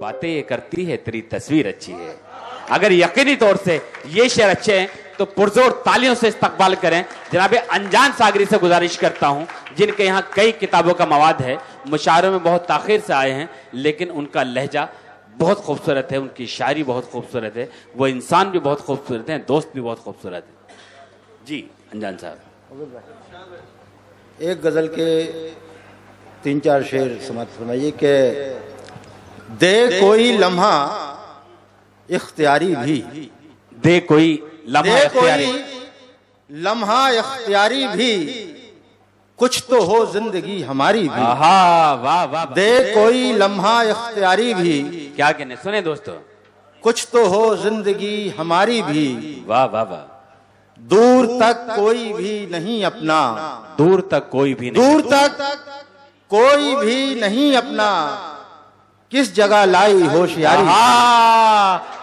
बातें ये करती है, तेरी तस्वीर अच्छी है। अगर यकीनी तौर से ये शेर अच्छे हैं तो पुरजोर तालियों से इस्तकबाल करें। जनाब अनजान सागरी से गुजारिश करता हूं, जिनके यहाँ कई किताबों का मवाद है, मुशायरों में बहुत ताखिर से आए हैं, लेकिन उनका लहजा बहुत खूबसूरत है, उनकी शायरी बहुत खूबसूरत है, वो इंसान भी बहुत खूबसूरत है, दोस्त भी बहुत खूबसूरत है। जी अनजान साहब, एक गजल के 3-4 शेर समाप्त फरमाइए कि दे कोई लम्हा इख्तियारी भी, दे कोई लम्हा इख्तियारी, लम्हा इख्तियारी भी, कुछ तो हो जिंदगी हमारी भी। वाह वाह वाह, दे कोई लम्हा इख्तियारी भी, क्या कहने, सुने दोस्तों, कुछ तो हो जिंदगी हमारी भी। वाह वाह वाह, दूर तक कोई भी नहीं अपना, दूर तक कोई भी नहीं, दूर तक कोई भी नहीं अपना, किस जगह लाई होशियारी।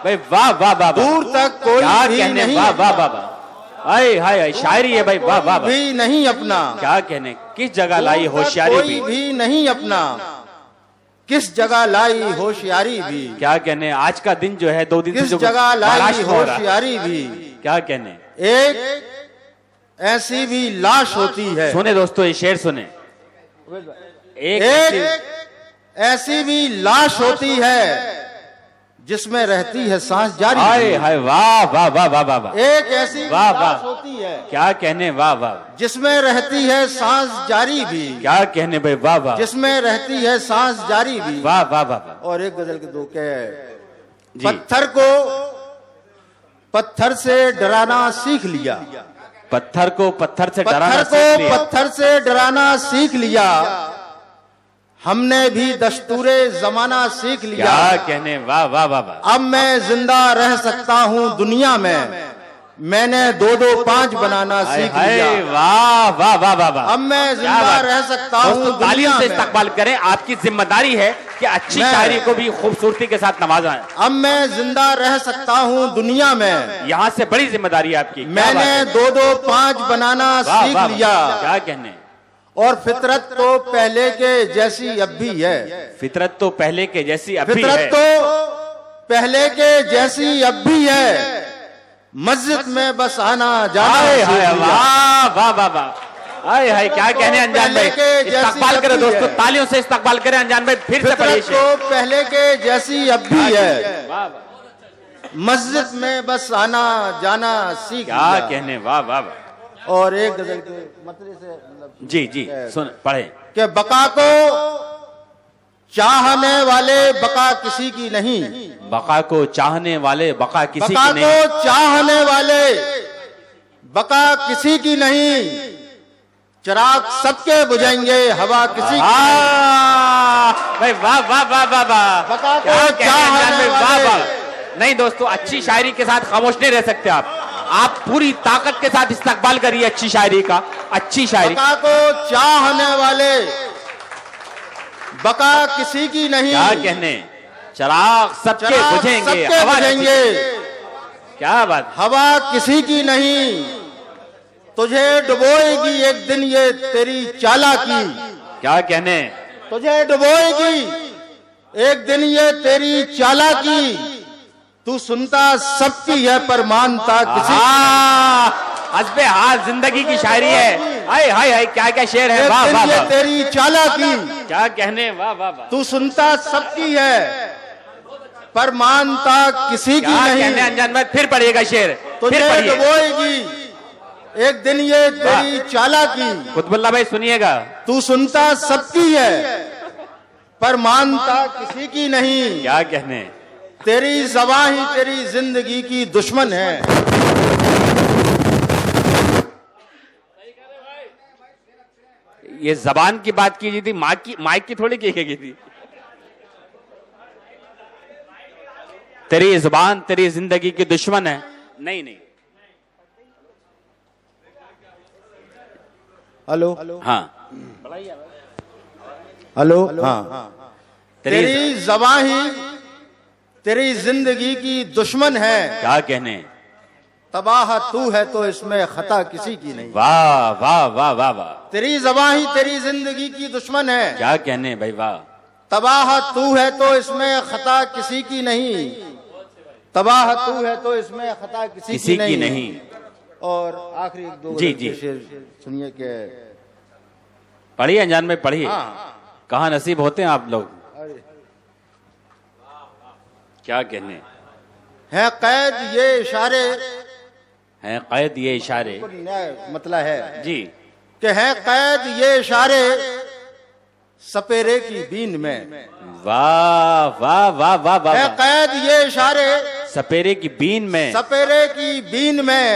भाई वाह वाह वाह, दूर तक कोई भी नहीं, वाह वाह वाह वाह, हाय हाय शायरी है भाई, वाह वाह भी नहीं अपना, क्या कहने, किस जगह लाई होशियारी कोई भी नहीं अपना, किस जगह लाई होशियारी भी। क्या कहने, आज का दिन जो है 2 दिन किस से जगह लाई होशियारी भी, क्या कहने, एक ऐसी भी लाश होती है। सुने दोस्तों, ये शेर सुने, एक ऐसी भी लाश होती है जिसमें रहती है सांस जारी। हाय हाय वाह वाह वाह वाह वाह, एक ऐसी वाह वाह लाश होती है, क्या कहने, वाह वाह, जिसमें रहती है सांस जारी भी, क्या कहने भाई, वाह वाह, जिसमें रहती है सांस जारी भी। वाह वाह वाह। और एक गजल के 2 के पत्थर को पत्थर से डराना सीख लिया, पत्थर को पत्थर से डराना पत्थर सीख को लिया, पत्थर से डराना सीख लिया, हमने भी दस्तूरे जमाना सीख लिया। क्या कहने, वाह वाह वाह वाह, अब मैं जिंदा रह सकता हूँ दुनिया में, मैंने 2-2 5 बनाना सीख लिया। वाह वाह वाह वाह वाह, अब मैं जिंदा रह सकता हूँ तालियों दुनिया से में। इस्तकबाल करें, आपकी जिम्मेदारी है कि अच्छी शायरी को भी खूबसूरती के साथ नवाजा। अब मैं जिंदा रह सकता हूँ दुनिया में, यहाँ से बड़ी जिम्मेदारी है आपकी। मैंने 2-2 5 बनाना सीख लिया। क्या कहने, और फितरत तो पहले के जैसी अब भी है, फितरत तो पहले के जैसी अब भी है, फितरत तो पहले के जैसी अब भी है, मस्जिद में बस आना जाना। वाह वाह वाह वाह, हाय हाय, क्या कहने अनजान भाई, इस्तकबाल करें दोस्तों, तालियों से इस्तकबाल करें अनजान भाई, फिर से पढ़िए। तो पहले के जैसी अब भी है, मस्जिद में बस आना जाना सीख। क्या कहने, वाह वाह वाह। और एक गजल के मतलब से जी जी सुन पढ़े कि बका को चाहने वाले बका किसी की नहीं, बका को चाहने वाले बका किसी बका की नहीं, को चाहने वाले बका किसी की नहीं, चिराग सबके बुझेंगे हवा किसी की। भाई वाह वाह वाह वाह वाह, बका क्या को कहने अनजान भाई, वाह चाहने वाह। वाले। नहीं दोस्तों, अच्छी शायरी के साथ खामोश नहीं रह सकते आप पूरी ताकत के साथ इस्तकबाल करिए अच्छी शायरी का, अच्छी शायरी। बका को चाहने वाले बका किसी की नहीं, क्या कहने, चिराग सबके बुझेंगे हवा बुझेंगे, क्या बात, हवा किसी की नहीं, तुझे डुबोएगी एक दिन ये तेरी चालाकी। क्या कहने, तुझे डुबोएगी एक दिन ये तेरी चालाकी, तू सुनता सबकी है पर मानता किसी। हस्बे हाल जिंदगी की शायरी है, हाय हाय हाय, क्या क्या शेर है, वाह वाह वाह, तेरी चालाकी, क्या कहने, वाह वाह वाह, तू सुनता सबकी है पर मानता किसी की नहीं। कहने अनजान भाई, फिर पढ़िएगा शेर, तुझे डुबोएगी एक दिन ये तेरी चालाकी, कुतुबुल्लाह भाई सुनिएगा, तू सुनता सबकी है पर मानता किसी की नहीं। क्या कहने, तेरी ज़बां ही तेरी जिंदगी की दुश्मन है। ये जबान की बात की थी, माइक की थोड़ी की गई थी। तेरी जुबान तेरी जिंदगी की दुश्मन है, नहीं नहीं, हेलो हाँ हेलो हाँ, तेरी ज़बां ही तेरी जिंदगी की दुश्मन है। क्या कहने, तबाह तू है तो इसमें खता किसी की नहीं। वाह वाह वाह वाह वाह, तेरी ज़बां ही तेरी जिंदगी की दुश्मन है। क्या कहने भाई, वाह, तबाह तू है तो इसमें खता किसी की नहीं, तबाह तू है तो इसमें खता किसी की नहीं। और आखिरी एक दो जी शेर सुनिए के पढ़िए अनजान में, पढ़िए। हाँ। कहाँ नसीब होते हैं आप लोग, क्या कहने है कैद ये इशारे, हैं कैद ये इशारे, मतलब है जी कि है कैद ये इशारे सपेरे की बीन में। वाह वाह वाह वाह वाह, है कैद ये इशारे सपेरे की बीन में, सपेरे की बीन में,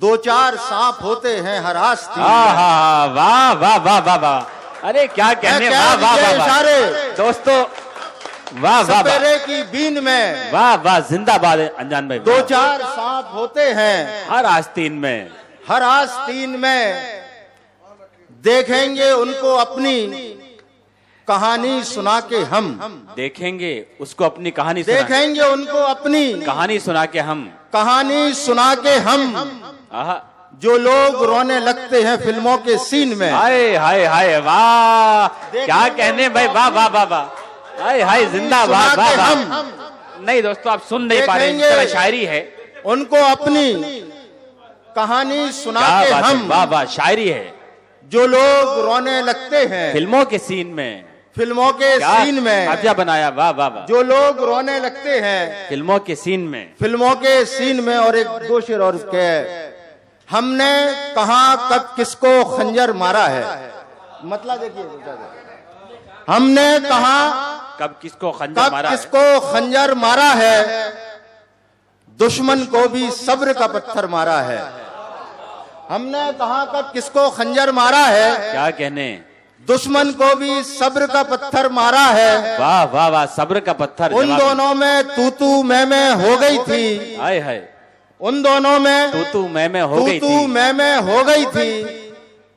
दो चार सांप होते हैं हर आस्तीन में। वाह वाह वाह वाह वाह, अरे क्या कहने, वाह वाह वाह इशारे दोस्तों, वाह वाह सपेरे की बीन में, वाह वाह, जिंदाबाद अनजान भाई। दो चार सांप होते हैं हर आस्तीन में, हर आस्तीन में, देखेंगे उनको अपनी कहानी सुना के हम, देखेंगे उसको अपनी कहानी देखेंगे उनको अपनी कहानी सुना के हम, कहानी सुना के हम, आहा, जो लोग रोने लगते हैं फिल्मों के सीन में। हाय हाय हाय, वाह क्या कहने भाई, वाह वाह वाह वाह, हाय हाय, जिंदाबाद, वाह वाह। नहीं दोस्तों, आप सुन नहीं पा रहे, इस तरह शायरी है, उनको अपनी कहानी सुना के हम, वाह वाह, शायरी है, जो लोग रोने लगते हैं फिल्मों के सीन में, फिल्मों के सीन में, काव्या बनाया, वाह वाह वाह, जो लोग रोने लगते हैं फिल्मों के सीन में, फिल्मों के सीन में। और एक दो शेर और के, हमने कहा कब किसको खंजर मारा है, मतलब देखिए, हमने कहा कब किसको खंजर मारा है, किसको खंजर मारा है, दुश्मन को भी सब्र का पत्थर मारा है। हमने कहा कब किसको खंजर मारा है, क्या कहने, दुश्मन को भी सब्र का पत्थर मारा है। वाह वाह वाह, सब्र का पत्थर, उन दोनों में तू मैं हो गई थी, हाय हाय, उन दोनों में तू मैं हो गई थी, मैं हो गई थी,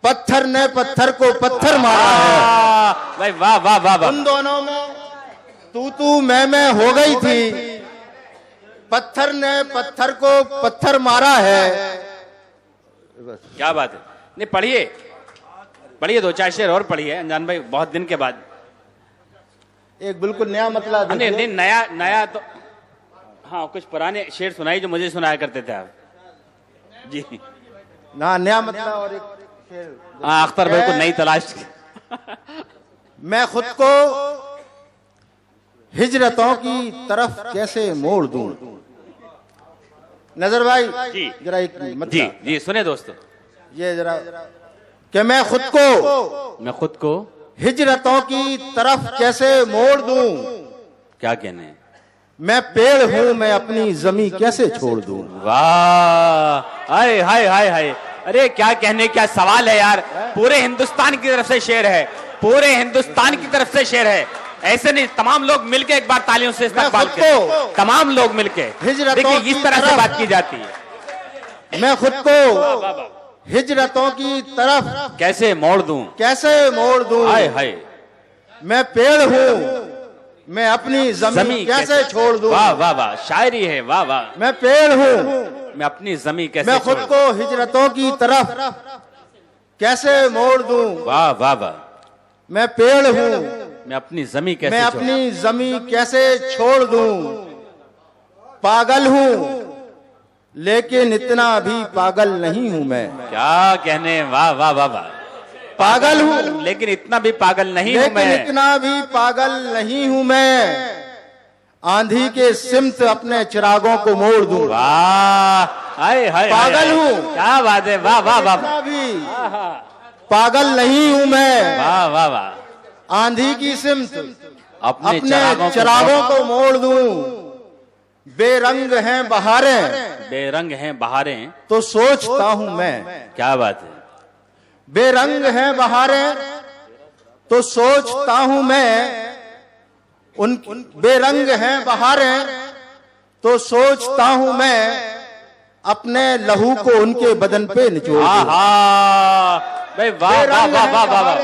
पत्थर ने पत्थर को पत्थर मारा है। भाई वाह वाह वाह वाह, उन दोनों में तू मैं हो गई थी, पत्थर ने पत्थर को पत्थर मारा है। क्या बात है, नहीं पढ़िए पढ़िए, दो चार शेर और पढ़िए अनजान भाई, बहुत दिन के बाद। एक बिल्कुल नया मतलब, नहीं नहीं, नया नया तो हाँ, कुछ पुराने शेर सुनाई जो मुझे सुनाया करते थे आप जी। ना नया मतलब। और एक शेर, हाँ, अख्तर भाई को नई तलाश मैं खुद को हिजरतों की तरफ कैसे मोड़ दूं। नजर भाई जी, जरा एक मतलब, जी जी सुने दोस्तों, ये जरा कि मैं खुद को हिजरतों की तरफ कैसे मोड़ दूं। क्या कहने, मैं पेड़ हूं, मैं अपनी जमी कैसे छोड़ दूं। वाह, हाय हाय हाय हाय, अरे क्या कहने, क्या सवाल है यार, पूरे हिंदुस्तान की तरफ से शेर है, पूरे हिंदुस्तान की तरफ से शेर है, ऐसे नहीं, तमाम लोग मिलके एक बार तालियों से इस्तकबाल करें, तमाम लोग मिलके, देखिए इस तरह से बात की जाती है। मैं खुद को हिजरतों की तरफ कैसे मोड़ दूं, कैसे मोड़ दूं। हाय हाय, मैं पेड़ हूं, मैं अपनी जमी कैसे छोड़ दूं। वाह वाह वाह, शायरी है, वाह वाह, मैं पेड़ हूं, मैं अपनी जमी कैसे, मैं खुद को हिजरतों की तरफ कैसे मोड़ दूं। वाह वाह वाह, मैं पेड़ हूं, मैं अपनी जमी कैसे, मैं अपनी जमी कैसे छोड़ दूं। पागल हूं लेकिन इतना भी पागल नहीं हूं मैं। क्या कहने, वाह वाह वाह वाह, पागल हूं लेकिन इतना भी पागल नहीं हूं मैं, इतना भी पागल नहीं हूं मैं। आंधी के सिमत अपने चिरागों को मोड़ दूं। वाह, हाय हाय, पागल हूं, क्या बात है, वाह वाह वाह, इतना भी पागल नहीं हूं मैं। वाह वाह वाह, आंधी की सिमत अपने चिरागों को मोड़ दूं। बेरंग हैं बहारें, बेरंग हैं बहारें, तो सोचता हूं मैं। क्या बात है, बेरंग हैं बहारें तो सोचता हूं मैं। उन बेरंग हैं बहारें तो सोचता हूं मैं। अपने लहू को उनके बदन पे निचोड़ दूं। भाई वाह वाह वाह वाह वाह वाह,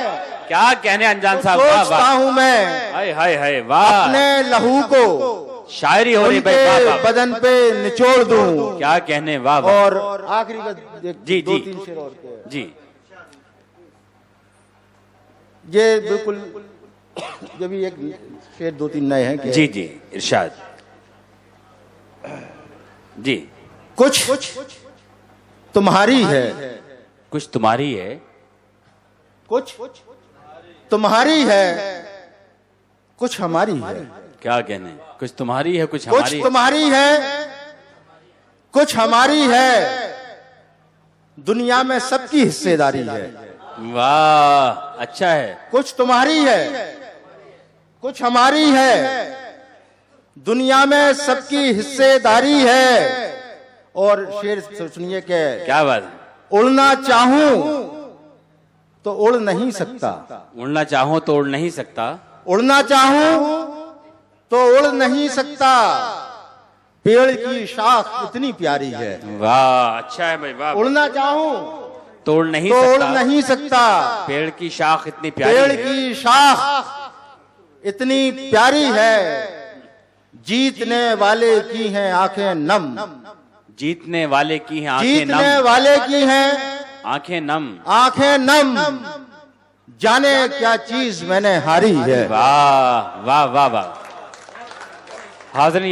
क्या कहने अनजान साहब, वाह सोचता वाह, हूं मैं। हाय हाय हाय, वाह, अपने लहू को शायरी हो रही भाई, वाह उनके वाह, बदन पे निचोड़ दूं। क्या कहने, वाह वाह। और आखिरी का जी, दो जी। तीन शेर और के। जी, ये बिल्कुल जो भी एक शेर दो तीन नए हैं कि जी जी इरशाद। जी। कुछ तुम्हारी है, कुछ तुम्हारी है, कुछ तुम्हारी है, कुछ हमारी है। क्या कहने, कुछ तुम्हारी है कुछ कुछ हमारी है। तुम्हारी है, कुछ हमारी है, दुनिया में सबकी हिस्सेदारी है। वाह अच्छा है। कुछ तुम्हारी है, कुछ हमारी है, दुनिया में सबकी हिस्सेदारी है। और शेर सुनिए के क्या बात है। उड़ना चाहूं तो उड़ नहीं सकता, उड़ना चाहो तो उड़ नहीं सकता, उड़ना चाहूं तो उड़ नहीं सकता, पेड़ की शाख इतनी प्यारी है। वाह अच्छा है भाई वाह। उड़ना चाहूं तो उड़ नहीं तो उड़ सकता, नहीं सकता, पेड़ की शाख इतनी प्यारी पेड़ है। की शाख इतनी प्यारी है, जीतने वाले की हैं आंखें नम, जीतने वाले की हैं आंखें जीतने नम, वाले की हैं आंखें नम। आंखें नम, जाने क्या चीज मैंने हारी है। वाह वाह वाह वाह। हाज़रीन ये